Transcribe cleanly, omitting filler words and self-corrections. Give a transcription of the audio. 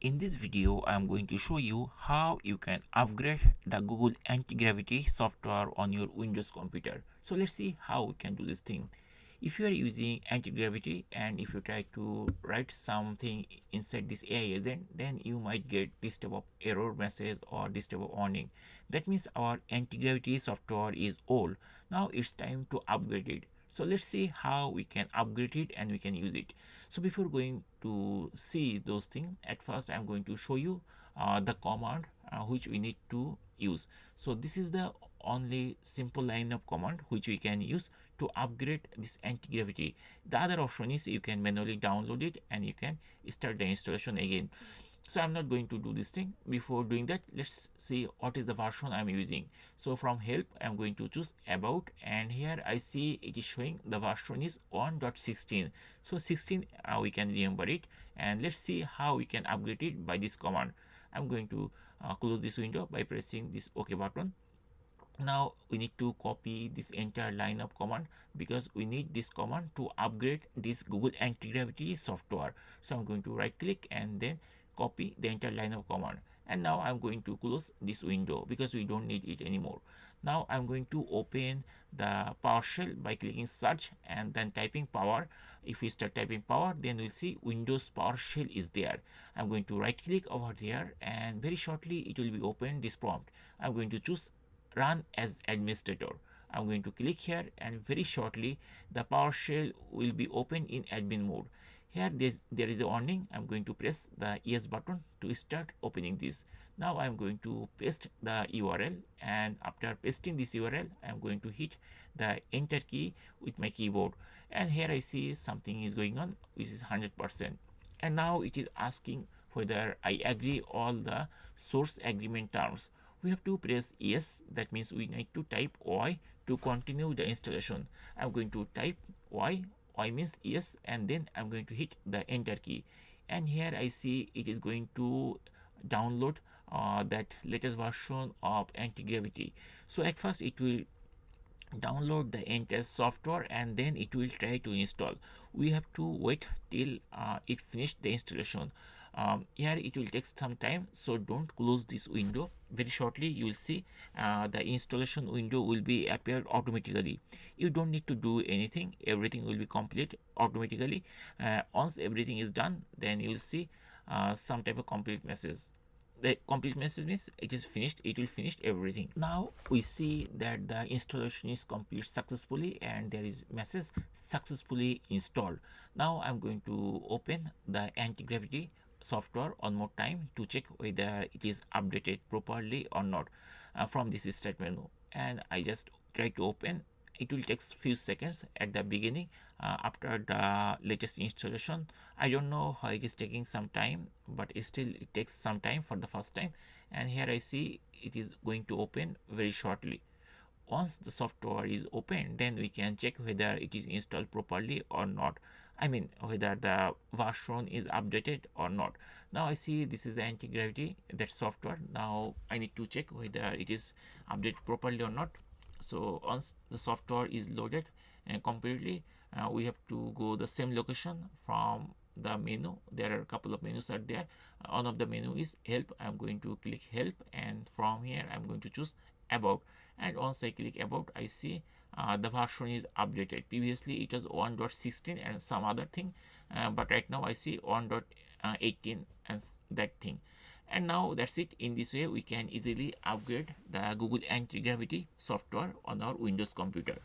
In this video, I am going to show you how you can upgrade the Google Antigravity software on your Windows computer. So let's see how we can do this thing. If you are using Antigravity and if you try to write something inside this AI agent, then you might get this type of error message or this type of warning. That means our Antigravity software is old. Now it's time to upgrade it. So let's see how we can upgrade it and we can use it. So before going to see those things, at first I'm going to show you the command which we need to use. So this is the only simple line of command which we can use to upgrade this anti-gravity. The other option is you can manually download it and you can start the installation again. So I'm not going to do this thing. Before doing that, let's see what is the version I'm using. So from help, I'm going to choose about, and here I see it is showing the version is 1.16. So 16 we can remember it, and let's see how we can upgrade it by this command. I'm going to close this window by pressing this OK button. Now we need to copy this entire line of command because we need this command to upgrade this Google Antigravity software. So I'm going to right click and then copy the entire line of command, and now I'm going to close this window because we don't need it anymore. Now I'm going to open the PowerShell by clicking search and then typing power. If we start typing power, then we'll see Windows PowerShell is there. I'm going to right click over there and very shortly it will be open this prompt. I'm going to choose run as administrator. I'm going to click here and very shortly the PowerShell will be open in admin mode. Here there is a warning. I'm going to press the yes button to start opening this. Now I'm going to paste the URL, and after pasting this URL I'm going to hit the enter key with my keyboard, and here I see something is going on which is 100%, and now it is asking whether I agree all the source agreement terms. We have to press yes. That means we need to type Y to continue the installation. I'm going to type Y means yes, and then I'm going to hit the enter key, and here I see it is going to download that latest version of anti-gravity. So at first it will download the entire software and then it will try to install. We have to wait till it finished the installation. Here it will take some time, so don't close this window. Very shortly you will see the installation window will be appeared automatically. You don't need to do anything, everything will be complete automatically. Once everything is done, then you will see some type of complete message. The complete message means it is finished, it will finish everything. Now we see that the installation is complete successfully and there is message successfully installed. Now I'm going to open the anti-gravity software one more time to check whether it is updated properly or not from this start menu, and I just try to open. It will take few seconds at the beginning after the latest installation. I don't know how it is taking some time, but still it takes some time for the first time, and here I see it is going to open very shortly. Once the software is open, then we can check whether it is installed properly or not. I mean whether the version is updated or not. Now I see this is the anti-gravity, that software. Now I need to check whether it is updated properly or not. So once the software is loaded and completely, we have to go the same location from the menu. There are a couple of menus are there. One of the menu is help. I'm going to click help, and from here I'm going to choose about, and once I click about, I see the version is updated. Previously it was 1.16 and some other thing, but right now I see 1.18 and that thing. And now that's it. In this way we can easily upgrade the Google Antigravity software on our Windows computer.